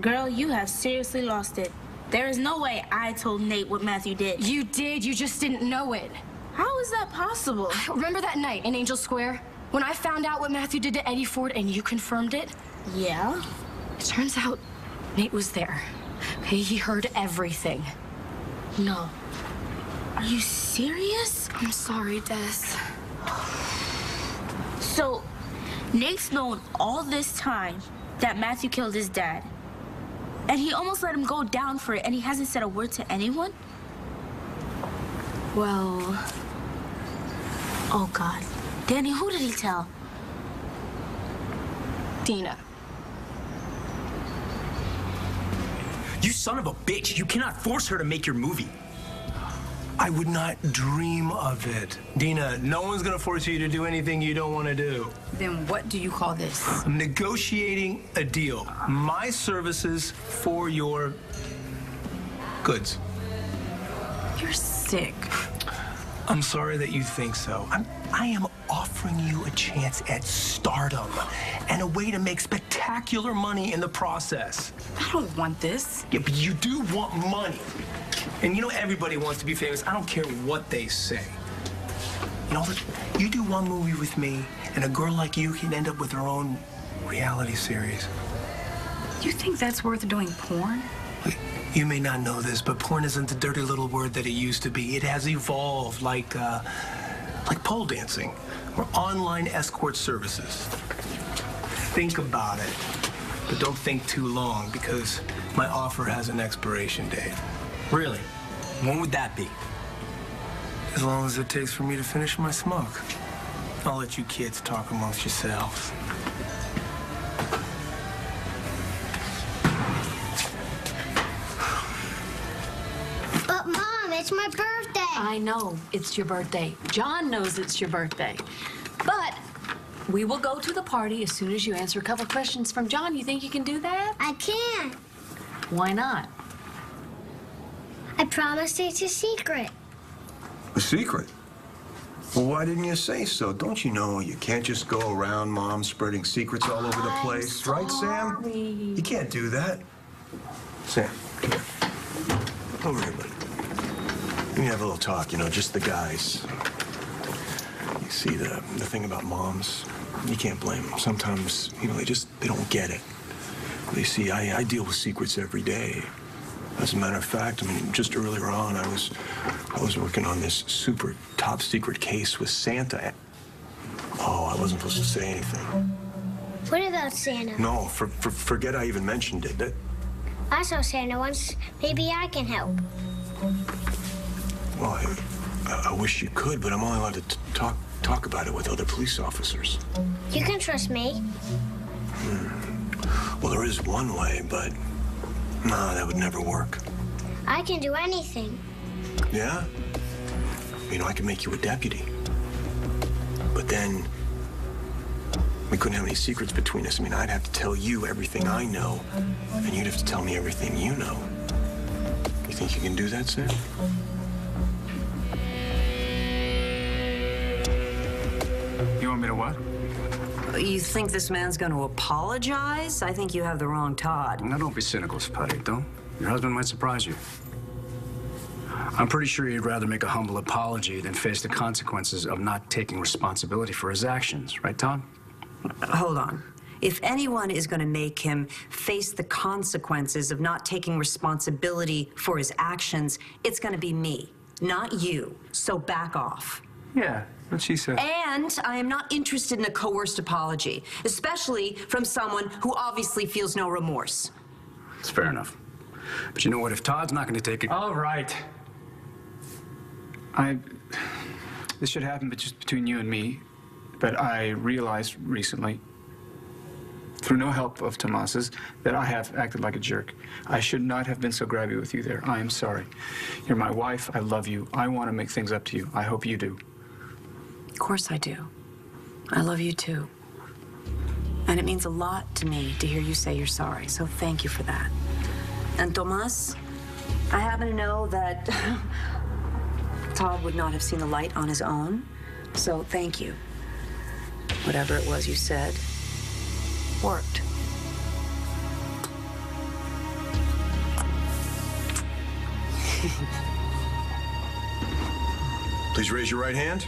Girl, you have seriously lost it. There is no way I told Nate what Matthew did. You did, you just didn't know it. How is that possible? Remember that night in Angel Square? When I found out what Matthew did to Eddie Ford and you confirmed it? Yeah? It turns out Nate was there. Okay, he heard everything. No. Are you serious? I'm sorry, Des. So, Nate's known all this time that Matthew killed his dad. And he almost let him go down for it, and he hasn't said a word to anyone? Well... Oh, God. Danny, who did he tell? Dina. You son of a bitch! You cannot force her to make your movie. I would not dream of it. Dina, no one's gonna force you to do anything you don't want to do. Then what do you call this? I'm negotiating a deal. My services for your goods. You're sick. I'm sorry that you think so. I am offering you a chance at stardom and a way to make spectacular money in the process. I don't want this. Yeah, but you do want money. And you know everybody wants to be famous. I don't care what they say. You know, you do one movie with me, and a girl like you can end up with her own reality series. You think that's worth doing porn? You may not know this, but porn isn't the dirty little word that it used to be. It has evolved like pole dancing or online escort services. Think about it, but don't think too long because my offer has an expiration date. Really? When would that be? As long as it takes for me to finish my smoke. I'll let you kids talk amongst yourselves. But, Mom, it's my birthday. I know it's your birthday. John knows it's your birthday. But we will go to the party as soon as you answer a couple questions from John. You think you can do that? I can't. Why not? I promised it's a secret. A secret? Well, why didn't you say so? Don't you know you can't just go around, Mom, spreading secrets all over the place? Right, Sam? You can't do that. Sam, come here. Over here, buddy. We have a little talk, you know, just the guys. You see, the thing about moms, you can't blame them. Sometimes, you know, they don't get it. They see, I deal with secrets every day. As a matter of fact, I mean, just earlier on, I was working on this super top secret case with Santa. Oh, I wasn't supposed to say anything. What about Santa? No, forget I even mentioned it. I saw Santa once. Maybe I can help. Well, I wish you could, but I'm only allowed to talk about it with other police officers. You can trust me. Well, there is one way, but no, that would never work. I can do anything. Yeah? You know, I could make you a deputy. But then we couldn't have any secrets between us. I mean, I'd have to tell you everything I know, and you'd have to tell me everything you know. You think you can do that, Sam? You want me to what? You think this man's going to apologize? I think you have the wrong Todd. Now, don't be cynical, Spudito. Your husband might surprise you. I'm pretty sure he'd rather make a humble apology than face the consequences of not taking responsibility for his actions. Right, Todd? Hold on. If anyone is going to make him face the consequences of not taking responsibility for his actions, it's going to be me, not you. So back off. Yeah, what she said. And I am not interested in a coerced apology, especially from someone who obviously feels no remorse. It's fair enough. But you know what? If Todd's not going to take it... All right. This should happen just between you and me, but I realized recently, through no help of Tomas's, that I have acted like a jerk. I should not have been so grabby with you there. I am sorry. You're my wife. I love you. I want to make things up to you. I hope you do. Of course I do. I love you too. And it means a lot to me to hear you say you're sorry, so thank you for that. And Tomas, I happen to know that Todd would not have seen the light on his own, so thank you. Whatever it was you said, worked. Please raise your right hand.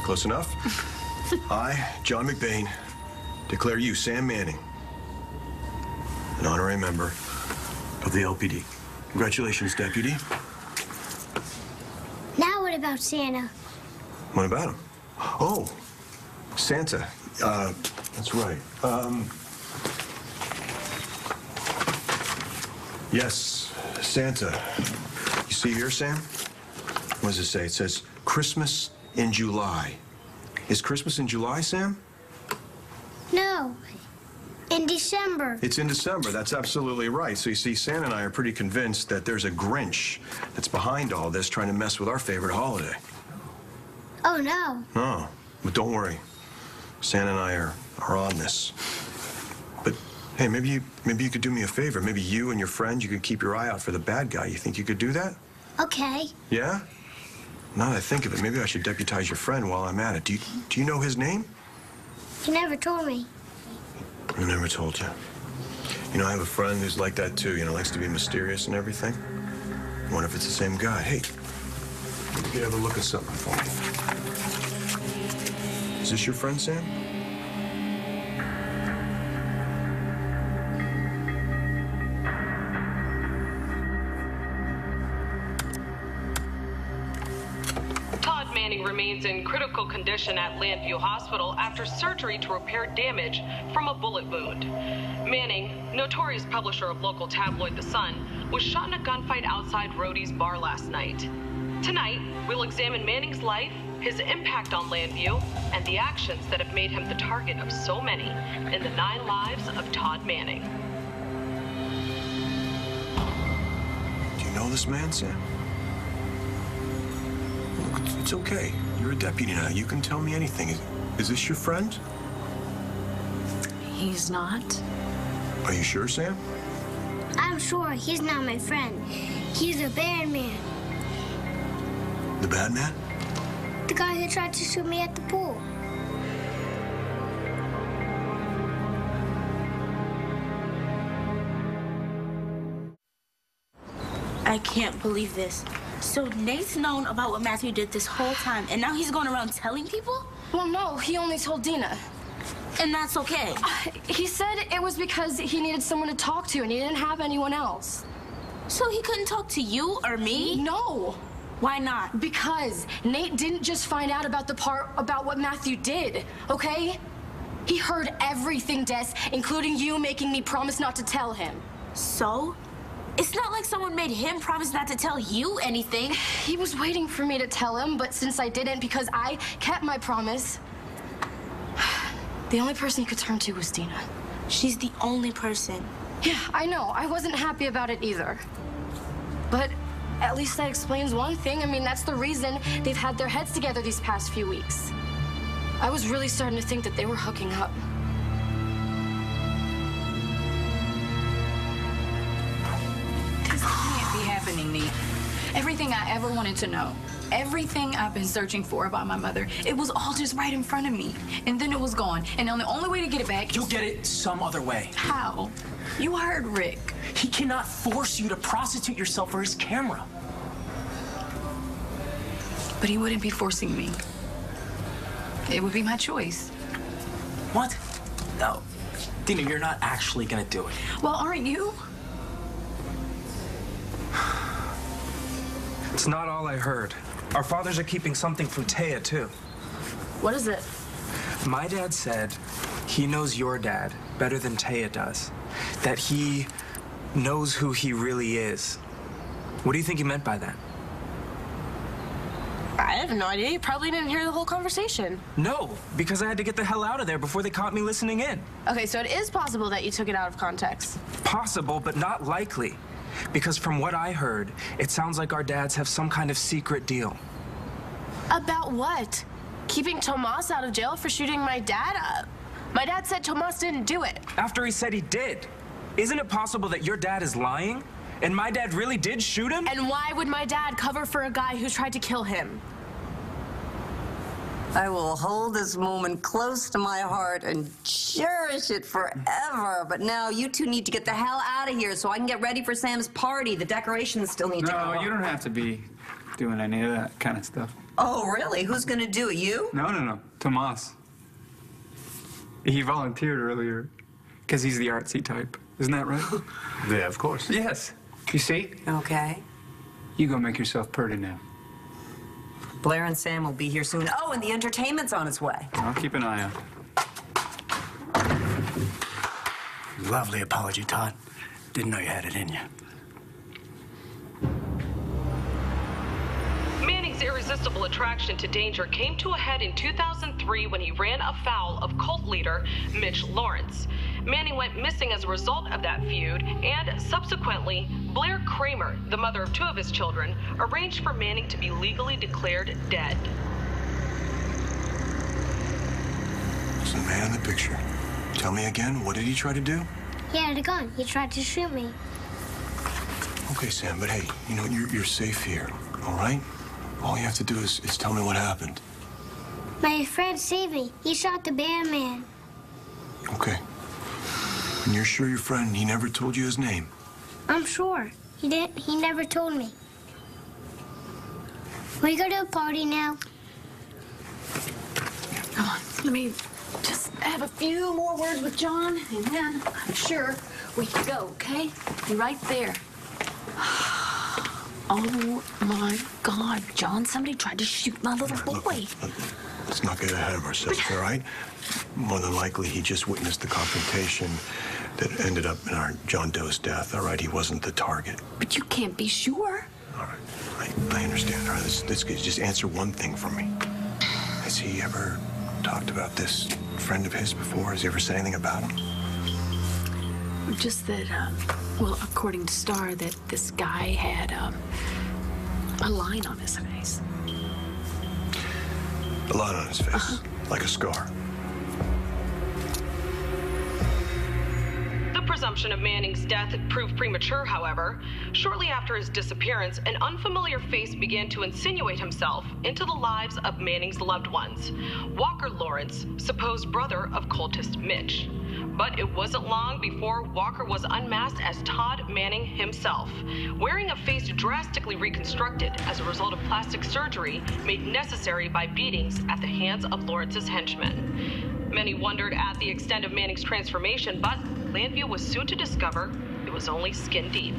Close enough. I, John McBain, declare you, Sam Manning, an honorary member of the LPD. Congratulations, Deputy. Now what about Santa? What about him? Oh, Santa. That's right. Yes, Santa. You see here, Sam? What does it say? It says Christmas in July. Is Christmas in July, Sam? No, in December. It's in December. That's absolutely right. So you see, Santa and I are pretty convinced that there's a Grinch that's behind all this trying to mess with our favorite holiday. Oh, no. No, but don't worry. Santa and I are on this. But hey, maybe you could do me a favor. Maybe you and your friend, you could keep your eye out for the bad guy. You think you could do that? Okay. Yeah? Now that I think of it, maybe I should deputize your friend while I'm at it. Do you know his name? You never told me. I never told you. You know, I have a friend who's like that too, you know, likes to be mysterious and everything. I wonder if it's the same guy. Hey, maybe you could have a look at something for me. Is this your friend, Sam? Remains in critical condition at Landview Hospital after surgery to repair damage from a bullet wound. Manning, notorious publisher of local tabloid The Sun, was shot in a gunfight outside Rhodey's bar last night. Tonight, we'll examine Manning's life, his impact on Landview, and the actions that have made him the target of so many in the 9 lives of Todd Manning. Do you know this man, Sam? It's okay. You're a deputy now. You can tell me anything. Is this your friend? He's not. Are you sure, Sam? I'm sure he's not my friend. He's a bad man. The bad man? The guy who tried to shoot me at the pool. I can't believe this. So Nate's known about what Matthew did this whole time, and now he's going around telling people? Well, no, he only told Dina. And that's okay. He said it was because he needed someone to talk to, and he didn't have anyone else. So he couldn't talk to you or me? No. Why not? Because Nate didn't just find out about the part about what Matthew did, okay? He heard everything, Des, including you making me promise not to tell him. So? It's not like someone made him promise not to tell you anything. He was waiting for me to tell him, but since I didn't because I kept my promise, the only person he could turn to was Dina. She's the only person. Yeah, I know. I wasn't happy about it either. But at least that explains one thing. I mean, that's the reason they've had their heads together these past few weeks. I was really starting to think that they were hooking up. This can't be happening, Nate. Everything I ever wanted to know, everything I've been searching for about my mother, it was all just right in front of me. And then it was gone. And the only way to get it back You'll get it some other way. How? You heard Rick. He cannot force you to prostitute yourself for his camera. But he wouldn't be forcing me. It would be my choice. What? No. Dina, you're not actually gonna do it. Well, aren't you? It's not all I heard. Our fathers are keeping something from Taya, too. What is it? My dad said he knows your dad better than Taya does. That he knows who he really is. What do you think he meant by that? I have no idea. You probably didn't hear the whole conversation. No, because I had to get the hell out of there before they caught me listening in. Okay, so it is possible that you took it out of context. Possible, but not likely. Because from what I heard, it sounds like our dads have some kind of secret deal. About what? Keeping Tomas out of jail for shooting my dad up? My dad said Tomas didn't do it. After he said he did. Isn't it possible that your dad is lying? And my dad really did shoot him? And why would my dad cover for a guy who tried to kill him? I will hold this moment close to my heart and cherish it forever. But now you two need to get the hell out of here so I can get ready for Sam's party. The decorations still need to go. No, you don't have to be doing any of that kind of stuff. Oh, really? Who's gonna do it? You? No. Tomas. He volunteered earlier because he's the artsy type. Isn't that right? Yeah, of course. Yes. You see? Okay. You go make yourself pretty now. Blair and Sam will be here soon. Oh, and the entertainment's on its way. I'll keep an eye out. Lovely apology, Todd. Didn't know you had it in you. Manning's irresistible attraction to danger came to a head in 2003 when he ran afoul of cult leader Mitch Lawrence. Manning went missing as a result of that feud, and subsequently, Blair Kramer, the mother of two of his children, arranged for Manning to be legally declared dead. It's the man in the picture. Tell me again, what did he try to do? He had a gun. He tried to shoot me. Okay, Sam, but hey, you know, you're safe here, all right? All you have to do is tell me what happened. My friend saved me. He shot the bear man. Okay. And you're sure your friend, he never told you his name? I'm sure. He didn't. He never told me. We go to a party now. Come on, let me just have a few more words with John, and then I'm sure we can go, okay? Be right there. Oh, my God, John, somebody tried to shoot my little boy. Let's not get ahead of ourselves, all right? More than likely, he just witnessed the confrontation that ended up in our John Doe's death, all right? He wasn't the target. But you can't be sure. All right, I understand. All right, let's just answer one thing for me. Has he ever talked about this friend of his before? Has he ever said anything about him? Just that, well, according to Star, that this guy had a line on his face. A line on his face, like a scar. The presumption of Manning's death proved premature, however. Shortly after his disappearance, an unfamiliar face began to insinuate himself into the lives of Manning's loved ones. Walker Lawrence, supposed brother of cultist Mitch. But it wasn't long before Walker was unmasked as Todd Manning himself, wearing a face drastically reconstructed as a result of plastic surgery made necessary by beatings at the hands of Lawrence's henchmen. Many wondered at the extent of Manning's transformation, but Landview was soon to discover it was only skin deep.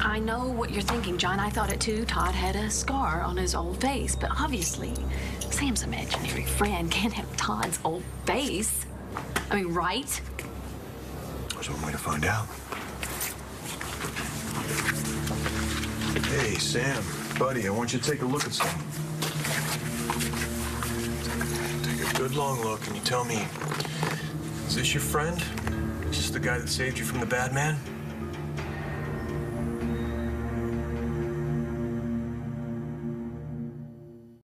I know what you're thinking, John. I thought it too. Todd had a scar on his old face, but obviously, Sam's imaginary friend can't have Todd's old face. I mean, right? There's one way to find out. Hey, Sam, buddy, I want you to take a look at something. Take a good long look, and you tell me, is this your friend? Is this the guy that saved you from the bad man?